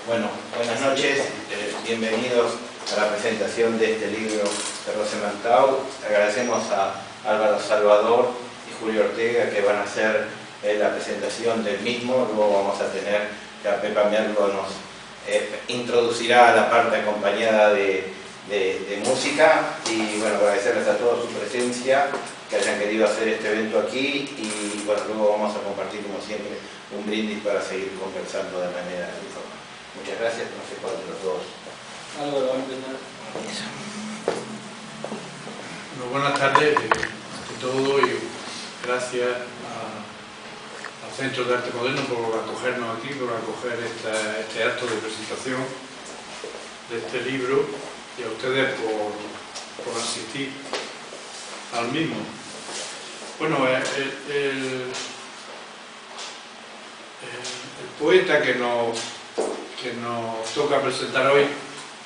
Bueno, buenas noches, bienvenidos a la presentación de este libro de Rosenthal. Agradecemos a Álvaro Salvador y Julio Ortega que van a hacer la presentación del mismo. Luego vamos a tener que a Pepa Merlo nos introducirá a la parte acompañada de música. Y bueno, agradecerles a todos su presencia, que hayan querido hacer este evento aquí, y bueno, luego vamos a compartir como siempre un brindis para seguir conversando de manera informal. Muchas gracias, no sé cuál de los dos. Álvaro, va a empezar. Bueno, buenas tardes ante todo, y gracias al Centro de Arte Moderno por acogernos aquí, por acoger este acto de presentación de este libro, y a ustedes por asistir al mismo. Bueno, el poeta que nos toca presentar hoy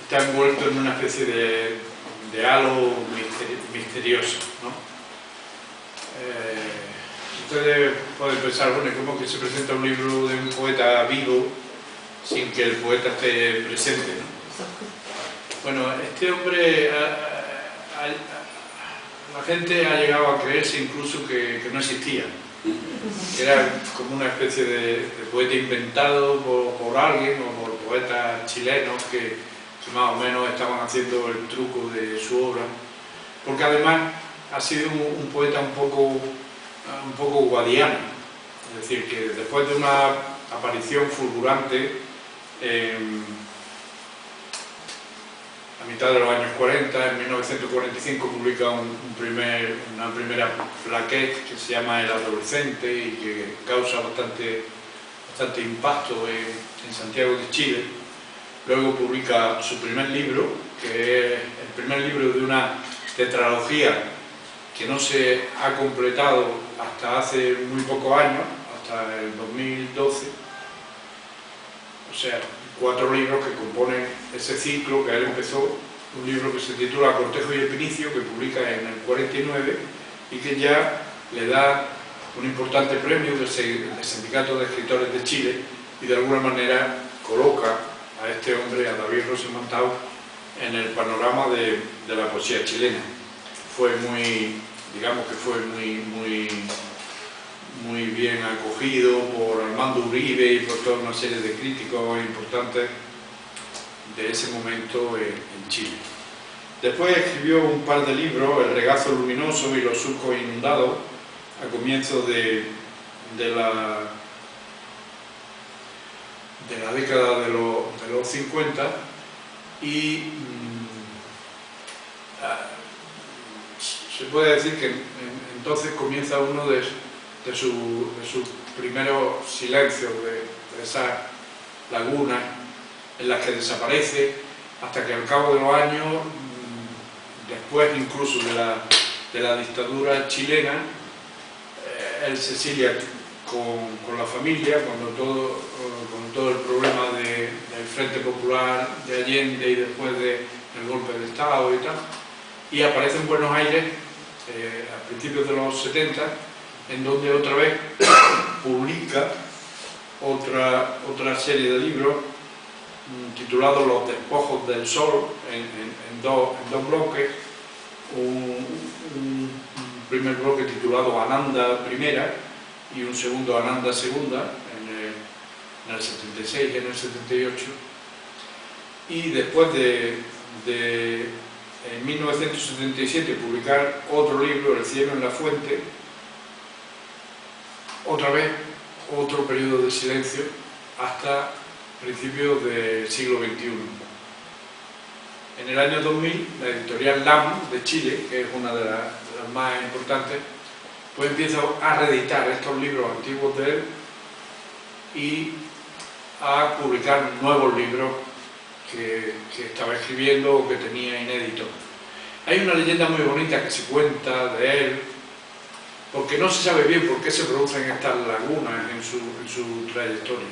está envuelto en una especie de halo misterioso, ¿no? Ustedes pueden pensar, bueno, ¿cómo que se presenta un libro de un poeta vivo sin que el poeta esté presente, ¿no? Bueno, este hombre, la gente ha llegado a creerse incluso que no existía. Era como una especie de poeta inventado por alguien o por poetas chilenos que más o menos estaban haciendo el truco de su obra, porque además ha sido un poeta un poco guadiano, es decir, que después de una aparición fulgurante a mitad de los años 40, en 1945 publica una primera plaquette que se llama El Adolescente y que causa bastante impacto en Santiago de Chile. Luego publica su primer libro, que es el primer libro de una tetralogía que no se ha completado hasta hace muy pocos años, hasta el 2012. O sea, 4 libros que componen ese ciclo que él empezó, un libro que se titula Cortejo y el Pinicio, que publica en el 49 y que ya le da un importante premio del Sindicato de Escritores de Chile, y de alguna manera coloca a este hombre, a David Rosenthal, en el panorama de la poesía chilena. Fue digamos que fue muy bien acogido por Armando Uribe y por toda una serie de críticos importantes de ese momento en Chile. Después escribió un par de libros, El Regazo Luminoso y Los Surcos Inundados, a comienzos de la década de los 50, y se puede decir que entonces comienza uno de sus primeros silencios, de esas lagunas en las que desaparece, hasta que al cabo de los años, después incluso de la dictadura chilena, él se exilia con la familia, con todo el problema del Frente Popular de Allende y después del golpe de Estado y tal, y aparece en Buenos Aires a principios de los 70, en donde otra vez publica otra serie de libros titulados Los Despojos del Sol, en dos bloques. Un primer bloque titulado Ananda Primera y un segundo Ananda Segunda, en el 76 y en el 78. Y después en 1977 publicar otro libro, El Cielo en la Fuente, otra vez otro periodo de silencio hasta principios del siglo XXI. En el año 2000, la editorial LAM de Chile, que es una de las más importantes, pues empieza a reeditar estos libros antiguos de él y a publicar nuevos libros que estaba escribiendo o que tenía inéditos. Hay una leyenda muy bonita que se cuenta de él, porque no se sabe bien por qué se producen estas lagunas en su trayectoria.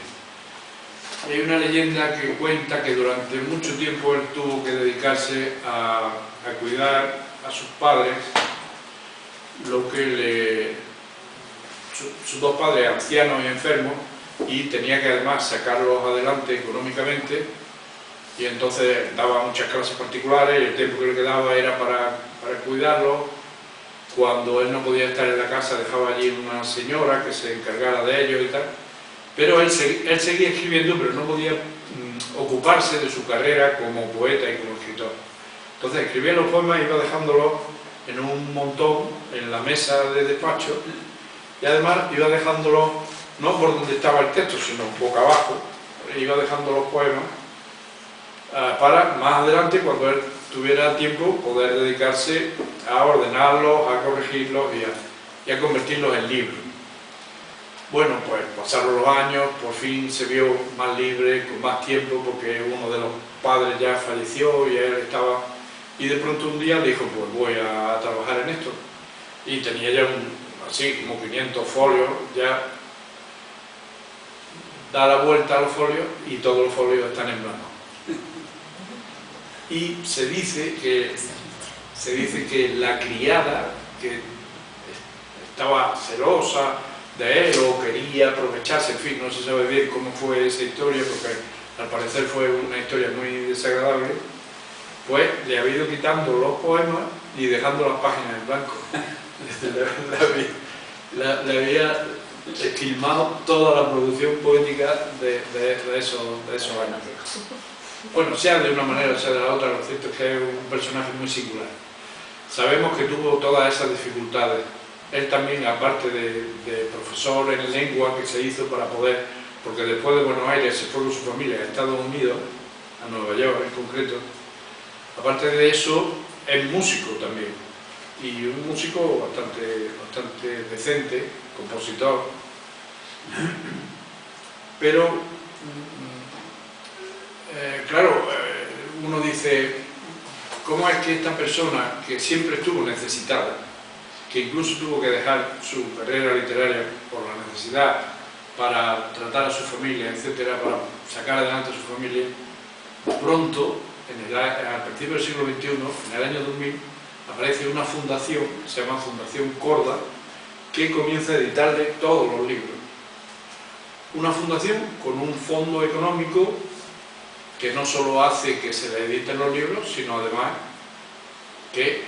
Hay una leyenda que cuenta que durante mucho tiempo él tuvo que dedicarse a cuidar a sus padres, sus dos padres ancianos y enfermos, y tenía que además sacarlos adelante económicamente, y entonces daba muchas clases particulares y el tiempo que le quedaba era para cuidarlos. Cuando él no podía estar en la casa dejaba allí una señora que se encargara de ellos y tal, pero él seguía escribiendo, pero no podía ocuparse de su carrera como poeta y como escritor. Entonces escribía los poemas y iba dejándolos en un montón en la mesa de despacho, y además iba dejándolos no por donde estaba el texto, sino boca abajo, iba dejando los poemas para más adelante, cuando él tuviera tiempo, poder dedicarse a ordenarlos, a corregirlos y a convertirlos en libros. Bueno, pues pasaron los años, por fin se vio más libre, con más tiempo, porque uno de los padres ya falleció y él estaba... Y de pronto un día dijo, pues voy a trabajar en esto. Y tenía ya así como 500 folios, ya da la vuelta a los folios y todos los folios están en blanco. Y se dice que la criada, que estaba celosa de él o quería aprovecharse, en fin, no se sabe bien cómo fue esa historia, porque al parecer fue una historia muy desagradable, pues le había ido quitando los poemas y dejando las páginas en blanco. Le había esquilmado toda la producción poética de esos años. Bueno, sea de una manera o sea de la otra, lo cierto es que es un personaje muy singular. Sabemos que tuvo todas esas dificultades. Él también, aparte de profesor en lengua que se hizo para poder, porque después de Buenos Aires se fue con su familia a Estados Unidos, a Nueva York en concreto, aparte de eso, es músico también, y un músico bastante decente, compositor, pero claro, uno dice, ¿cómo es que esta persona que siempre estuvo necesitada, que incluso tuvo que dejar su carrera literaria por la necesidad para tratar a su familia, etcétera, para sacar adelante a su familia, pronto, al principio del siglo XXI, en el año 2000, aparece una fundación, que se llama Fundación Korda, que comienza a editarle todos los libros. Una fundación con un fondo económico que no solo hace que se le editen los libros, sino además que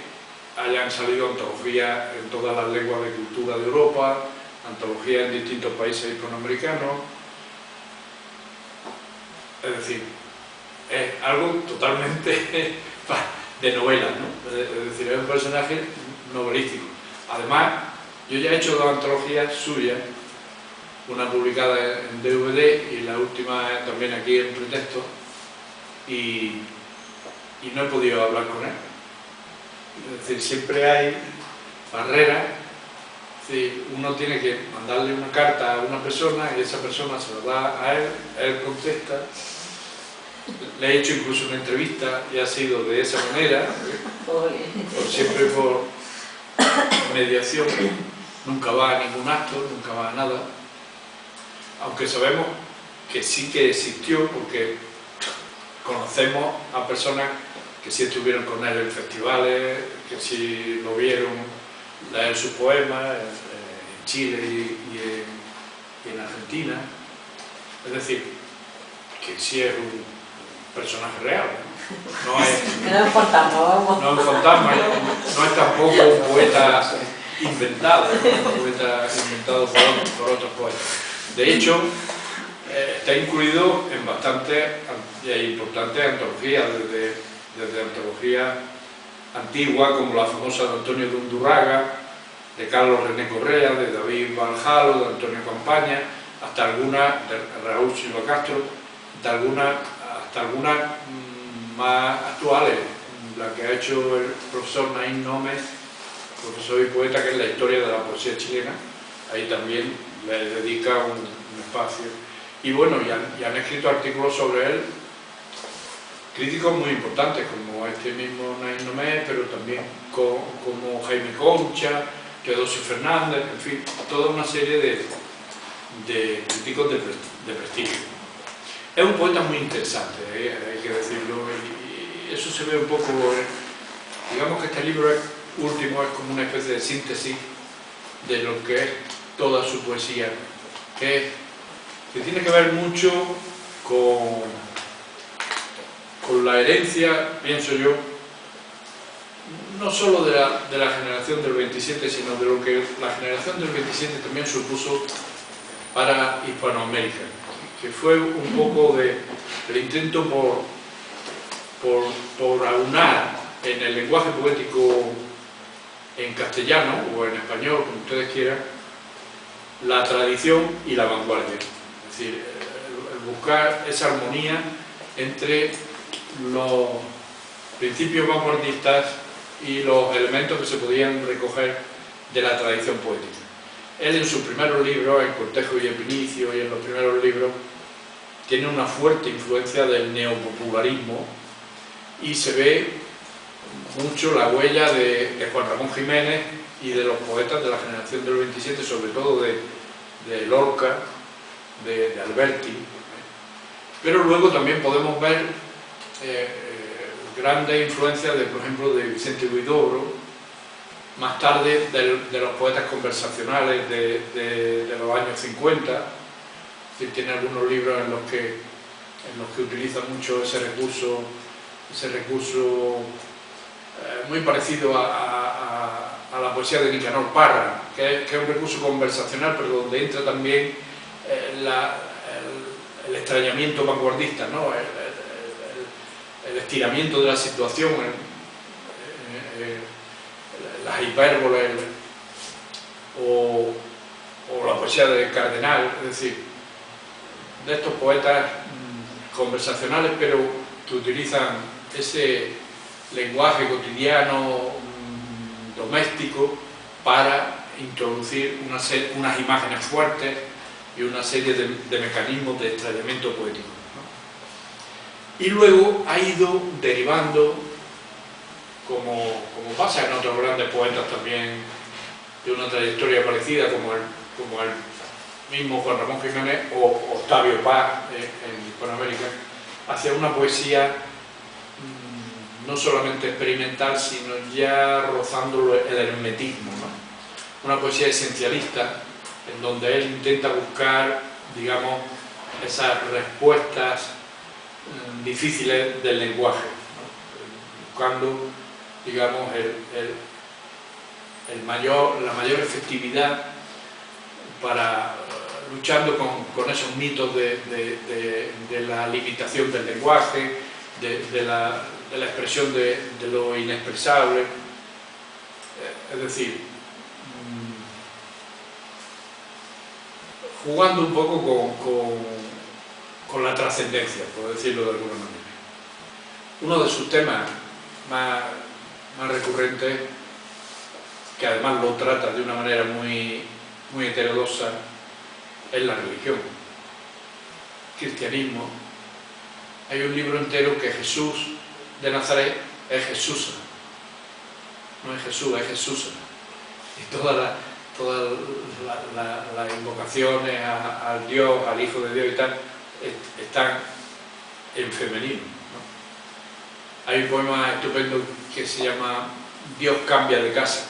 hayan salido antologías en todas las lenguas de cultura de Europa, antologías en distintos países hispanoamericanos. Es decir, es algo totalmente de novela, ¿no? Es decir, es un personaje novelístico. Además, yo ya he hecho 2 antologías suyas, una publicada en DVD y la última también aquí en pretexto, y no he podido hablar con él. Es decir, siempre hay barreras. Es decir, uno tiene que mandarle una carta a una persona y esa persona se la da a él contesta. Le he hecho incluso una entrevista y ha sido de esa manera, siempre por mediación, nunca va a ningún acto, nunca va a nada, aunque sabemos que sí que existió, porque conocemos a personas que sí estuvieron con él en festivales, que sí lo vieron leer sus poemas en Chile y en Argentina. Es decir, que sí es un personaje real, no es un fantasma, no es tampoco un poeta inventado, un poeta inventado por otros poetas. De hecho, está incluido en bastantes importantes antologías, desde antologías antiguas como la famosa de Antonio de Undurraga, de Carlos René Correa, de David Valhalo, de Antonio Campaña, hasta algunas de Raúl Silva Castro, hasta algunas más actuales, la que ha hecho el profesor Naín Nómez, profesor y poeta, que es la historia de la poesía chilena. Ahí también le dedica un espacio. Y bueno, y han escrito artículos sobre él, críticos muy importantes, como este mismo Naín Nómez, pero también como Jaime Concha, Teodosio Fernández, en fin, toda una serie de críticos de prestigio. Es un poeta muy interesante, hay que decirlo, y eso se ve un poco, digamos que este libro último es como una especie de síntesis de lo que es toda su poesía, que es que tiene que ver mucho con la herencia, pienso yo, no solo de la generación del 27, sino de lo que la generación del 27 también supuso para Hispanoamérica, que fue un poco el intento por aunar en el lenguaje poético en castellano o en español, como ustedes quieran, la tradición y la vanguardia. Es decir, el buscar esa armonía entre los principios vanguardistas y los elementos que se podían recoger de la tradición poética. Él en sus primeros libros, en Cortejo y Epinicio y en los primeros libros, tiene una fuerte influencia del neopopularismo y se ve mucho la huella de Juan Ramón Jiménez y de los poetas de la generación del 27, sobre todo de Lorca, de Alberti. Pero luego también podemos ver grandes influencias, por ejemplo, de Vicente Huidobro, más tarde de los poetas conversacionales de los años 50. Es decir, tiene algunos libros en los que utiliza mucho ese recurso muy parecido a la poesía de Nicanor Parra, que es un recurso conversacional, pero donde entra también el extrañamiento vanguardista, ¿no? El estiramiento de la situación, las hipérboles o la poesía de Cardenal, es decir, de estos poetas conversacionales, pero que utilizan ese lenguaje cotidiano, doméstico, para introducir unas imágenes fuertes y una serie de mecanismos de extrañamiento poético, ¿no? Y luego ha ido derivando, como pasa en otros grandes poetas también de una trayectoria parecida, como el mismo Juan Ramón Jiménez o Octavio Paz en Hispanoamérica, hacia una poesía no solamente experimental, sino ya rozando el hermetismo, ¿no? Una poesía esencialista, en donde él intenta buscar, digamos, esas respuestas difíciles del lenguaje, ¿no? Buscando, digamos, la mayor efectividad luchando con esos mitos de la limitación del lenguaje, de la expresión de lo inexpresable. Es decir, jugando un poco con la trascendencia, por decirlo de alguna manera. Uno de sus temas más recurrentes, que además lo trata de una manera muy heterodoxa, es la religión, cristianismo. Hay un libro entero que Jesús de Nazaret es Jesús, no es Jesús, es Jesús. Y todas las invocaciones al Dios, al Hijo de Dios y tal, están en femenino, ¿no? Hay un poema estupendo que se llama Dios cambia de casa,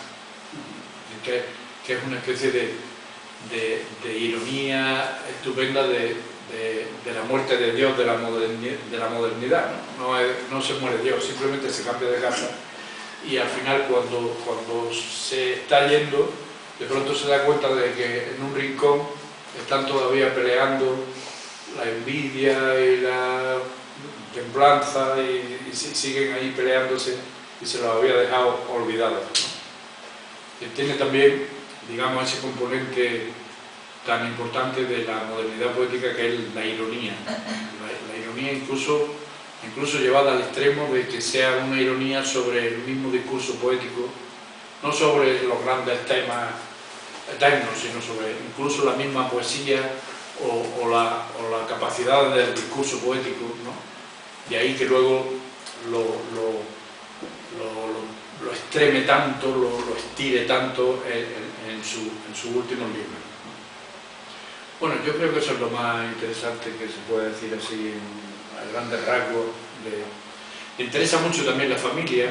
que es una especie de ironía estupenda de la muerte de Dios, de la modernidad, ¿no? No se muere Dios, simplemente se cambia de casa, y al final cuando se está yendo, de pronto se da cuenta de que en un rincón están todavía peleando la envidia y la templanza, y siguen ahí peleándose, y se los había dejado olvidados, ¿no? Y tiene también, digamos, ese componente tan importante de la modernidad poética, que es la ironía. La ironía incluso llevada al extremo de que sea una ironía sobre el mismo discurso poético, no sobre los grandes temas eternos, sino sobre incluso la misma poesía o la capacidad del discurso poético, ¿no? De ahí que luego lo extreme tanto, lo estire tanto en sus últimos libros. Bueno, yo creo que eso es lo más interesante que se puede decir así a grandes rasgos. Me interesa mucho también la familia.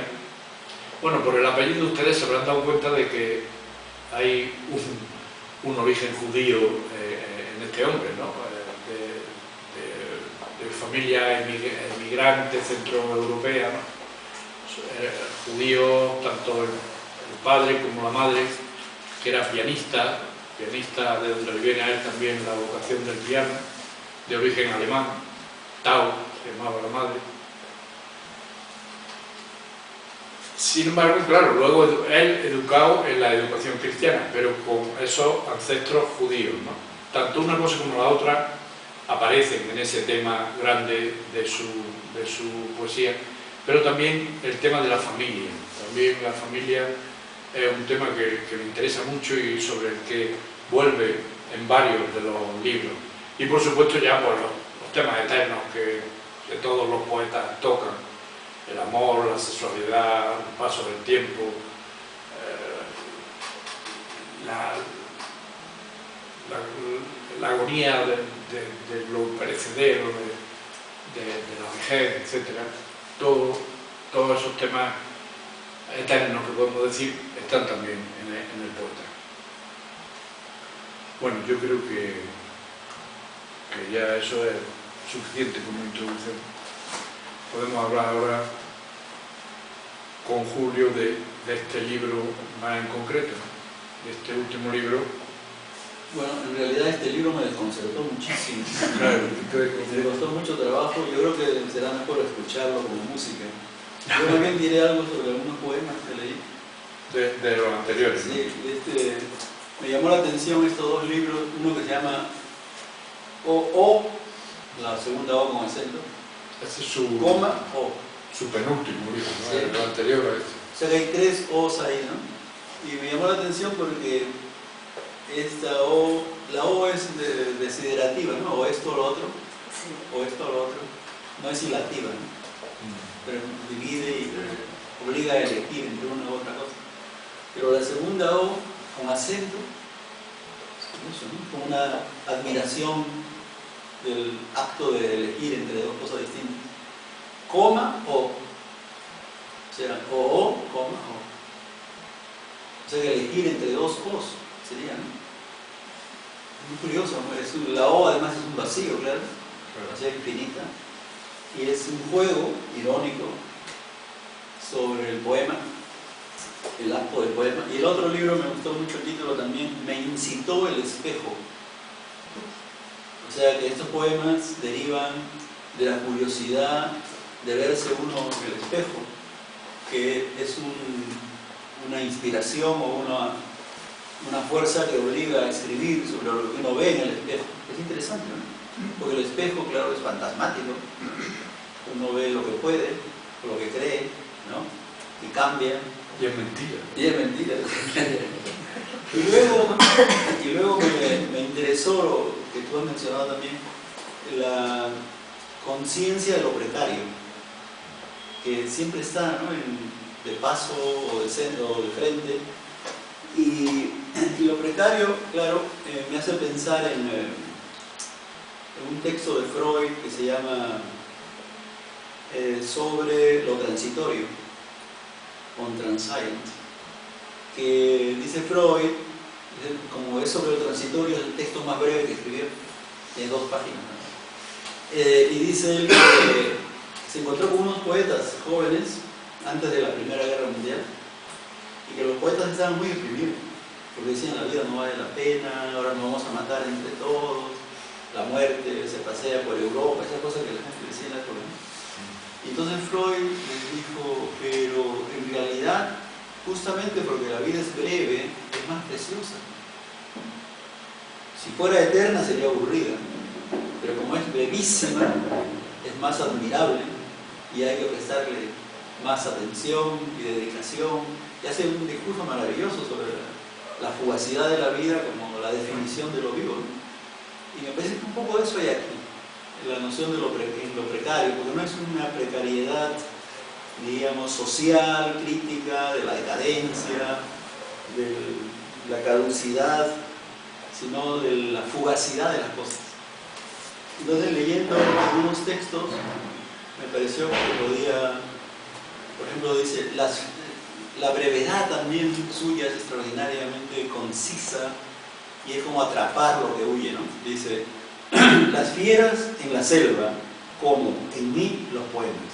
Bueno, por el apellido ustedes se habrán dado cuenta de que hay un origen judío en este hombre, ¿no? familia emigrante centroeuropea, ¿no? Judío, tanto el padre como la madre, que era pianista de donde le viene a él también la vocación del piano, de origen alemán, Tau se llamaba la madre. Sin embargo, claro, luego él educado en la educación cristiana, pero con esos ancestros judíos, ¿no? Tanto una cosa como la otra aparecen en ese tema grande de su poesía, pero también el tema de la familia. También la familia es un tema que me interesa mucho y sobre el que vuelve en varios de los libros. Y por supuesto ya pues, los temas eternos que todos los poetas tocan: el amor, la sexualidad, el paso del tiempo, la agonía de lo perecedero, de la vejez, etc. Todos esos temas eternos que podemos decir están también en el poeta. Bueno, yo creo que ya eso es suficiente como introducción. Podemos hablar ahora con Julio de este libro más en concreto, de este último libro. Bueno, en realidad este libro me desconcertó muchísimo. Claro, Me costó mucho trabajo. Yo creo que será mejor escucharlo como música. Yo también diré algo sobre algunos poemas que leí. de los anteriores, ¿no? Sí, me llamó la atención estos dos libros, uno que se llama O, la segunda O con acento, Este es su penúltimo libro, ¿no? Sí. El anterior a este. O sea que hay tres O's ahí, ¿no? Y me llamó la atención porque esta O, la O es desiderativa, ¿no? O esto o lo otro, o esto o lo otro, no es ilativa, ¿no? Pero divide y obliga a elegir entre una u otra cosa. Pero la segunda O con acento, eso, ¿no? Con una admiración del acto de elegir entre dos cosas distintas. Coma o. O sea, o, coma o. O sea, que elegir entre dos O's sería, ¿no? Muy curioso, ¿no? La O además es un vacío, claro, o sea, infinita. Y es un juego irónico sobre el poema, el acto del poema. Y el otro libro me gustó mucho el título también, Me incitó el espejo. O sea que estos poemas derivan de la curiosidad de verse uno en el espejo, que es una inspiración o una fuerza que obliga a escribir sobre lo que uno ve en el espejo. Es interesante, ¿no? Porque el espejo, claro, es fantasmático. Uno ve lo que puede, lo que cree, ¿no? Y cambia. Y es mentira. Y es mentira. y luego me interesó lo que tú has mencionado también, la conciencia de lo precario, que siempre está, ¿no? De paso o de centro o de frente. Y lo precario, claro, me hace pensar en un texto de Freud que se llama sobre lo transitorio, on transient, que dice Freud, como es sobre lo transitorio, es el texto más breve que escribió, tiene 2 páginas, ¿no? Y dice él que se encontró con unos poetas jóvenes antes de la Primera Guerra Mundial, y que los poetas estaban muy deprimidos, porque decían la vida no vale la pena, ahora nos vamos a matar entre todos, la muerte se pasea por Europa, esas cosas que la gente decía en la época. Y entonces Freud les dijo, pero en realidad, justamente porque la vida es breve, es más preciosa. Si fuera eterna sería aburrida, pero como es brevísima, es más admirable y hay que prestarle más atención y dedicación. Y hace un discurso maravilloso sobre la fugacidad de la vida como la definición de lo vivo, ¿no? Y me parece que un poco de eso hay aquí, la noción de lo precario, porque no es una precariedad, digamos, social, crítica, de la decadencia, de la caducidad, sino de la fugacidad de las cosas. Entonces, leyendo algunos textos, me pareció que podía, por ejemplo, dice, la brevedad también suya es extraordinariamente concisa y es como atrapar lo que huye, ¿no? Dice, las fieras en la selva como en mí los poemas.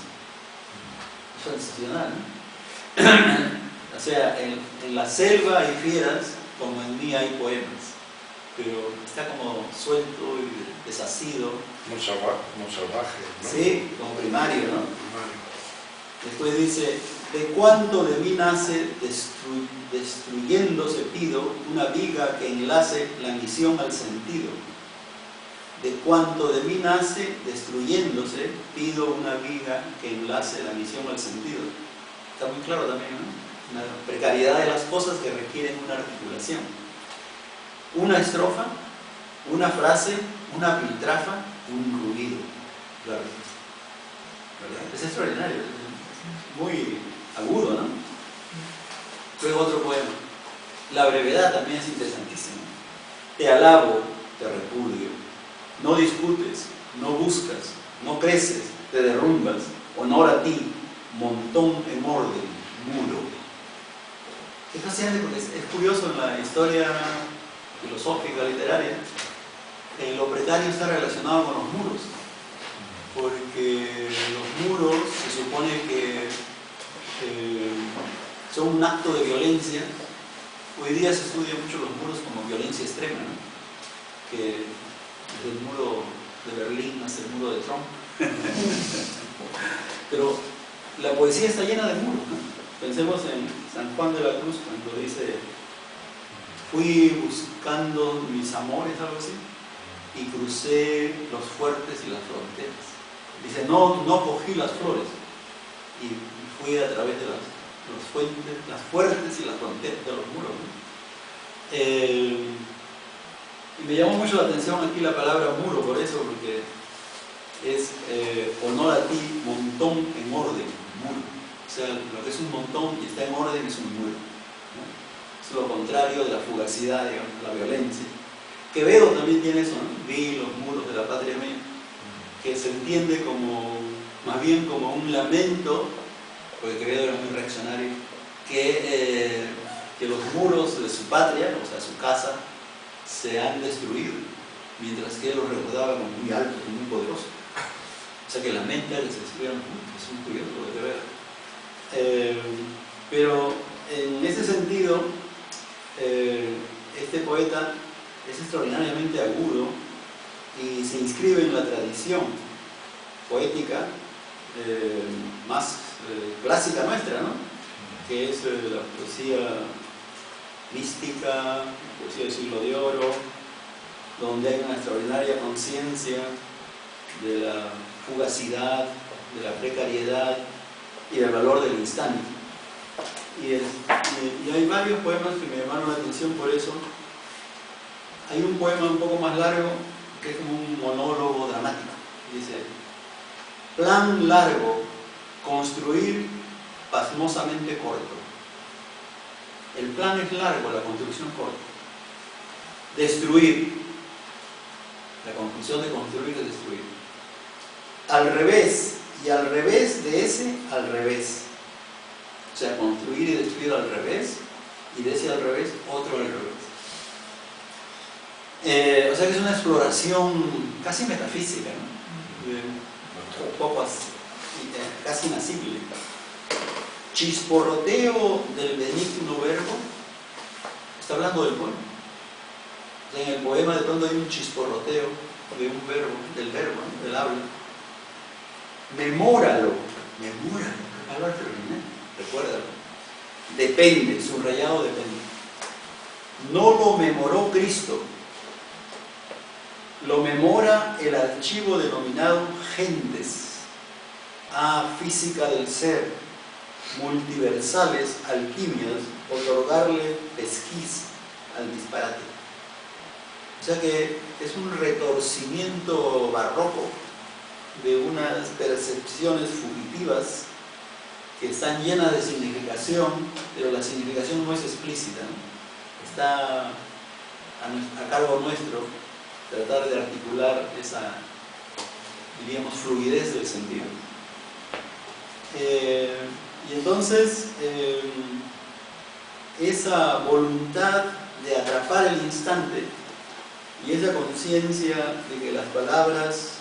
Es sensacional, ¿no? O sea, en la selva hay fieras, como en mí hay poemas, pero está como suelto y desasido. Como salvaje, ¿no? Sí, como primario, ¿no? Después dice, de cuánto de mí nace, destruyéndose pido una viga que enlace la misión al sentido. De cuánto de mí nace, destruyéndose, pido una viga que enlace la misión al sentido. Está muy claro también, ¿no? Una precariedad de las cosas que requieren una articulación. Una estrofa, una frase, una piltrafa, un ruido. Claro. ¿Verdad? Es extraordinario, es muy agudo, ¿no? Luego otro poema. La brevedad también es interesantísima. Te alabo, te repudio. No discutes, no buscas, no creces, te derrumbas. Honor a ti, montón en orden, muro. Es fascinante porque es curioso en la historia filosófica, literaria, lo precario está relacionado con los muros, porque los muros se supone que son un acto de violencia. Hoy día se estudian mucho los muros como violencia extrema, ¿no? Que desde el muro de Berlín hasta el muro de Trump. Pero la poesía está llena de muros, ¿no? Pensemos en San Juan de la Cruz cuando dice: fui buscando mis amores, algo así, y crucé los fuertes y las fronteras. Dice, no cogí las flores, y fui a través de las fuertes y las fronteras de los muros, ¿no? Y me llamó mucho la atención aquí la palabra muro, por eso, porque es honor a ti, montón en orden, muro. O sea, lo que es un montón y está en orden es un muro, ¿no? Es lo contrario de la fugacidad, digamos, la violencia. Quevedo también tiene eso, ¿no? Vi los muros de la patria mía, que se entiende como, más bien como un lamento, porque Quevedo era muy reaccionario, que los muros de su patria, o sea, su casa, se han destruido, mientras que él los recordaba como muy altos y muy poderosos. O sea, que lamenta que se destruyeron los muros, es muy curioso lo de Quevedo. Pero en ese sentido, este poeta es extraordinariamente agudo y se inscribe en la tradición poética más clásica nuestra, ¿no? Que es la poesía mística, la poesía del siglo de oro, donde hay una extraordinaria conciencia de la fugacidad, de la precariedad y del valor del instante. Y hay varios poemas que me llamaron la atención por eso. Hay un poema un poco más largo que es como un monólogo dramático. Dice: plan largo, construir pasmosamente corto. El plan es largo, la construcción corta. Destruir. La conclusión de construir es destruir. Al revés, y al revés de ese, al revés. O sea, construir y destruir al revés, y de ese al revés, otro al revés. O sea que es una exploración casi metafísica, ¿no? Un poco así, casi inasible. Chisporroteo del benigno verbo. Está hablando del poema. O sea, en el poema de pronto hay un chisporroteo de un verbo, del verbo, ¿no? Del habla. Memóralo, palabra terminal, recuérdalo. Depende, subrayado depende. No lo memoró Cristo, lo memora el archivo denominado gentes, física del ser, multiversales, alquimias, otorgarle pesquis al disparate. O sea que es un retorcimiento barroco de unas percepciones fugitivas que están llenas de significación, pero la significación no es explícita, ¿no? Está a cargo nuestro tratar de articular esa, diríamos, fluidez del sentido. Y entonces, esa voluntad de atrapar el instante y esa conciencia de que las palabras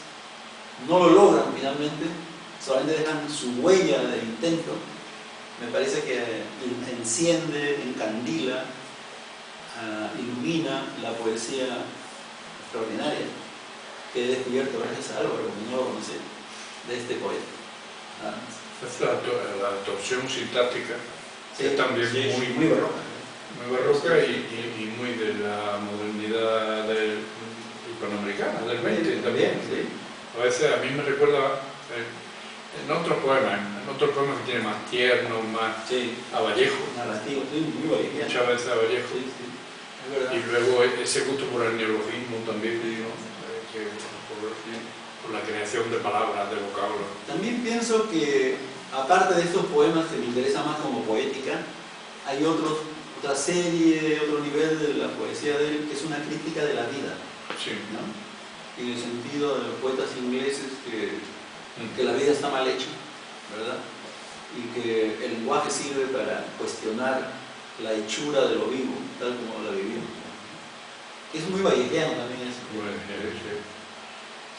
no lo logran finalmente, solamente dejan su huella de intento, me parece que enciende, encandila, ilumina la poesía extraordinaria que he descubierto gracias a Álvaro, que no lo conocía, de este poeta. Es la torsión sintáctica, Sí, es también sí, muy barroca. muy barroca y muy de la modernidad hispanoamericana, del 20 también. Sí. A veces a mí me recuerda, en otros poemas que tiene más tierno, más Sí. a Vallejo, Narrativo, sí, muy vallejo. muchas veces a Vallejo. Sí, sí, es verdad. Y luego ese gusto por el neologismo también, ¿no? Por la creación de palabras, de vocablos. También pienso que, aparte de estos poemas que me interesan más como poética, hay otra serie, otro nivel de la poesía de él, que es una crítica de la vida, Sí. ¿no? En el sentido de los poetas ingleses que la vida está mal hecha, ¿verdad? Y que el lenguaje sirve para cuestionar la hechura de lo vivo, tal como la vivimos. Es muy vallejiano también eso. Bueno,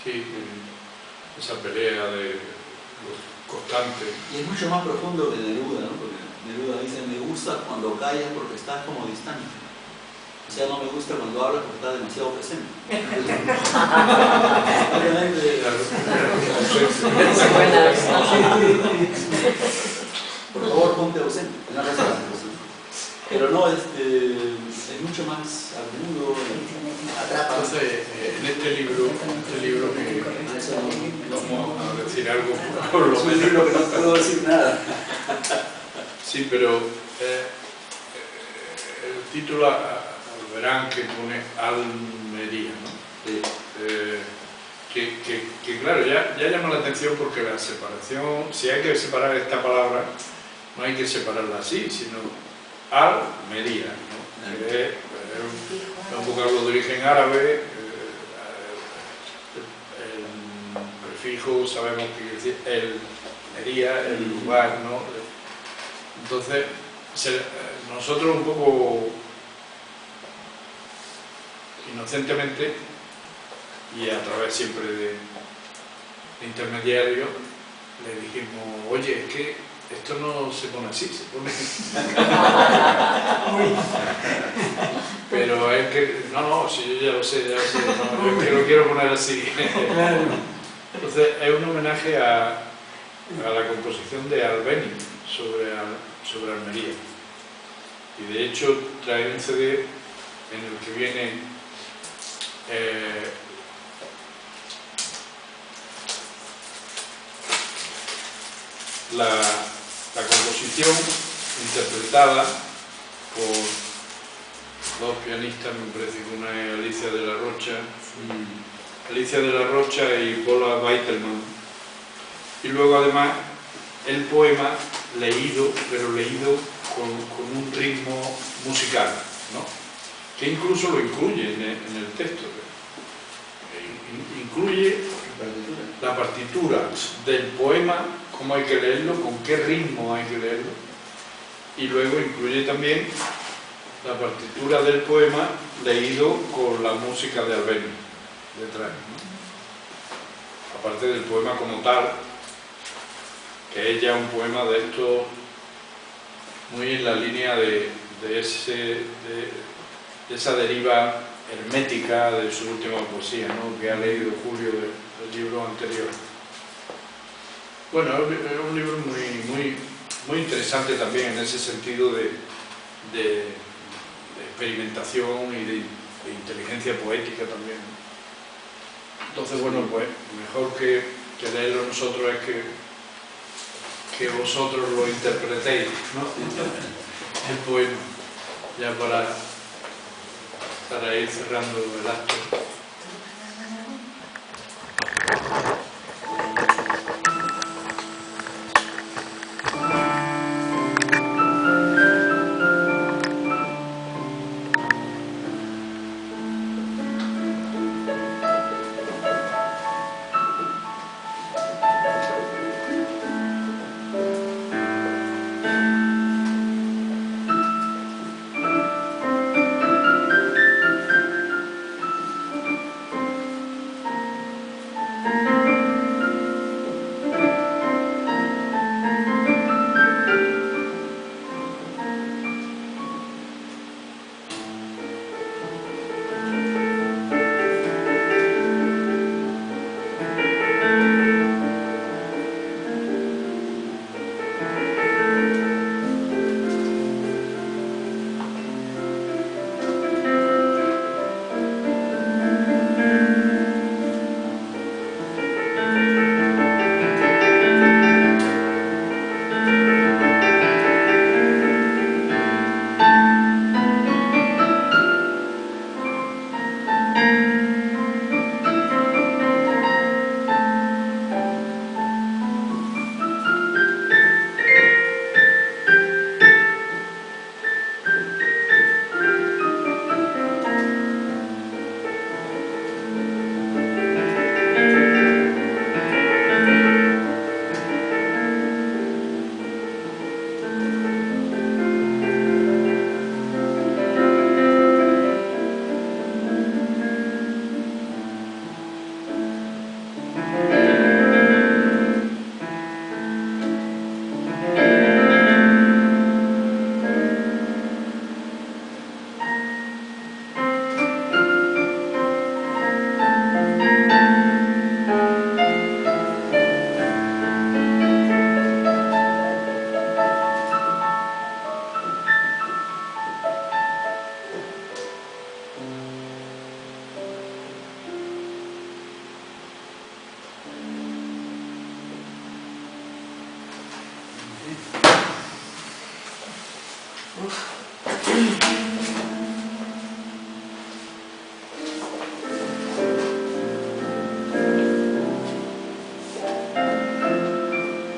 sí, esa pelea de los constantes. Y es mucho más profundo que Neruda, ¿no? Porque Neruda dice, me gusta cuando callas porque estás como distante. O sea, no me gusta cuando hablas porque estás demasiado presente. Obviamente, por favor, ponte ausente. Una cosa así. Pero no, es mucho más agudo, atrapa. Entonces, en este libro que Eso vamos a decir algo por lo es un menos. libro que no puedo decir nada. Sí, pero el título verán que pone Almería, ¿no? Que claro, ya llama la atención porque la separación, si hay que separar esta palabra, no hay que separarla así, sino Almería, ¿no? Que es un vocablo de origen árabe, el prefijo sabemos que quiere decir el Almería, el lugar, ¿no? Entonces, nosotros un poco inocentemente y a través siempre de intermediarios le dijimos, oye, es que esto no se pone así, se pone... Pero es que, no, si yo ya lo sé, no, es que lo quiero poner así. Entonces es un homenaje a la composición de Albeni sobre Almería. Y de hecho trae un CD en el que viene la composición interpretada por dos pianistas, me parece que una es Alicia de la Rocha y Paula Weitelmann. Y luego además el poema leído, pero leído con un ritmo musical, ¿no? Que incluso lo incluye en el texto. Incluye la partitura del poema, cómo hay que leerlo, con qué ritmo hay que leerlo, y luego incluye también la partitura del poema leído con la música de Albeni detrás, ¿no? Aparte del poema como tal, que es ya un poema de esto muy en la línea de esa deriva hermética de su última poesía, ¿no? Que ha leído Julio del libro anterior. Bueno, es un libro muy interesante también en ese sentido de experimentación y de inteligencia poética también. Entonces, bueno, pues mejor que leerlo nosotros es que vosotros lo interpretéis, ¿no? El poema, ya para ir cerrando el acto.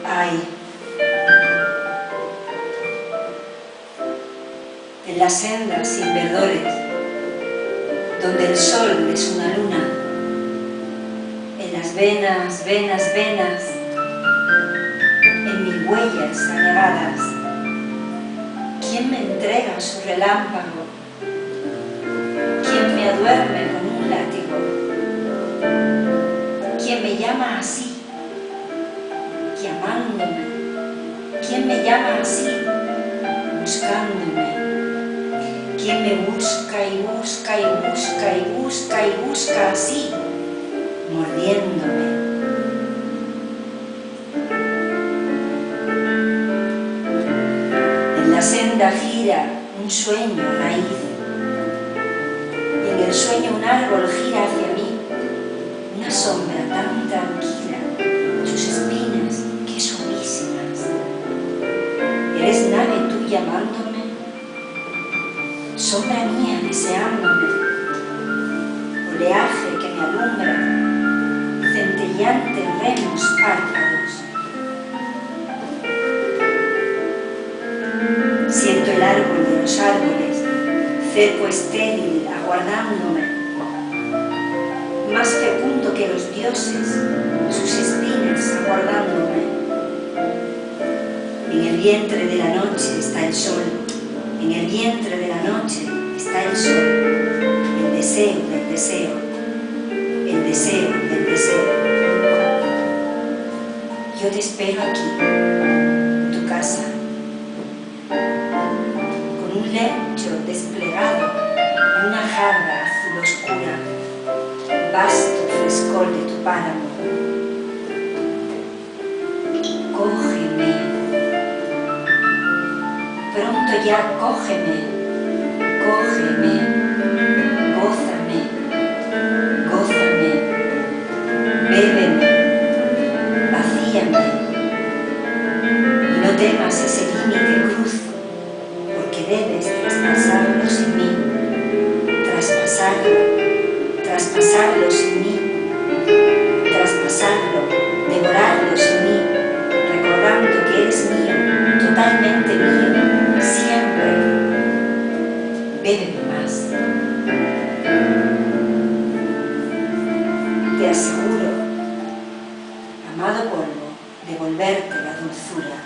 Ay, en las sendas sin verdores, donde el sol es una luna, en las venas, venas, venas, en mis huellas anegadas, ¿quién me entrega su relámpago? ¿Quién me aduerme con un látigo? ¿Quién me llama así? Llamándome, ¿quién me llama así? Buscándome, ¿quién me busca y busca y busca y busca y busca así? Mordiéndome. En la senda gira un sueño raíz, y en el sueño un árbol gira hacia mí, una sombra tan tranquila, sus espinas qué suavísimas. ¿Eres nave tú llamándome? Sombra mía deseándome, oleaje que me alumbra, centellantes remos párpados. Siento el árbol de los árboles, cerco estéril aguardándome, más fecundo que los dioses, sus espinas aguardándome. En el vientre de la noche está el sol, en el vientre de la noche está el sol, el deseo del deseo, el deseo del deseo. Yo te espero aquí, en tu casa, con un lecho desplegado en una jarra azul oscura, vasto frescor de tu páramo. Cógeme, pronto ya cógeme, cógeme, gózame, gózame, bébeme, vacíame, y no temas ese límite cruzo, porque debes traspasarlo sin mí, traspasarlo sin mí, traspasarlo, devorarlo sin mí, recordando que eres mío, totalmente mío, siempre. Bébeme más. Te aseguro, amado polvo, devolverte la dulzura.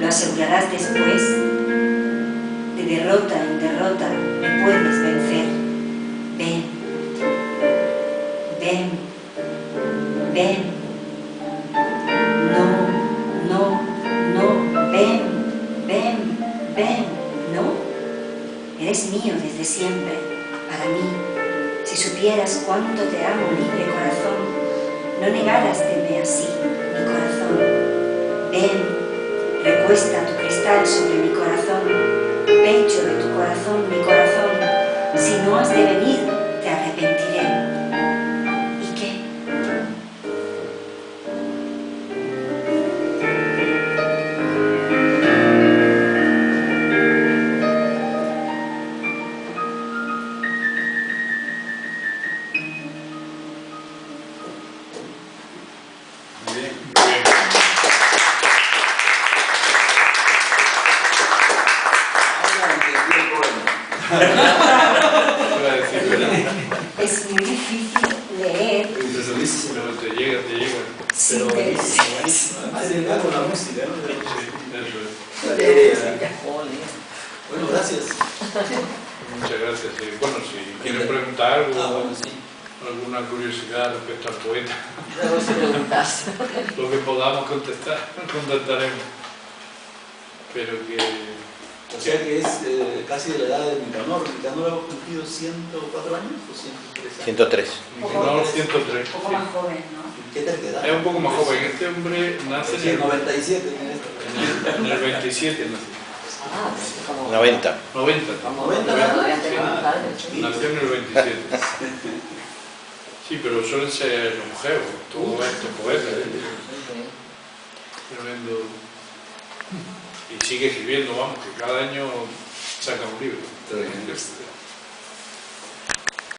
Lo asegurarás después. De derrota en derrota me puedes vencer. Ven, ven, ven. No, no, no, ven, ven, ven, no. Eres mío desde siempre, para mí. Si supieras cuánto te amo, libre corazón, no negaras de así, mi corazón. Ven. Recuesta tu cristal sobre mi corazón, pecho de tu corazón, mi corazón. Si no has de venir, te arrepentiré. ¿Y qué? Es muy difícil leer. Pero te llega. Sí, Pero Buenísimo. Además de con la música, ¿no? sí, eso es. Bueno, gracias. Muchas gracias. Bueno, si quieren preguntar algo, Bueno, sí. alguna curiosidad respecto al poeta, Luego si preguntas. lo que podamos contestar, contestaremos. Pero que... O sea que es casi de la edad de Nicanor. Nicanor ha cumplido 104 años o 103 años. 103. No, 103. Un poco más joven, ¿no? ¿Qué tal que da? Es un poco más joven. Este hombre nace Sí, 97 tiene esto. en el 27, nació. Ah, como 90. 90. como 90, podrían tener ah, un padre, sí. Nació en el 27. Sí, pero suelen ser longeos, todos estos poetas. Sí. Tremendo. Y sigue escribiendo, vamos, que cada año saca un libro. Tremendo.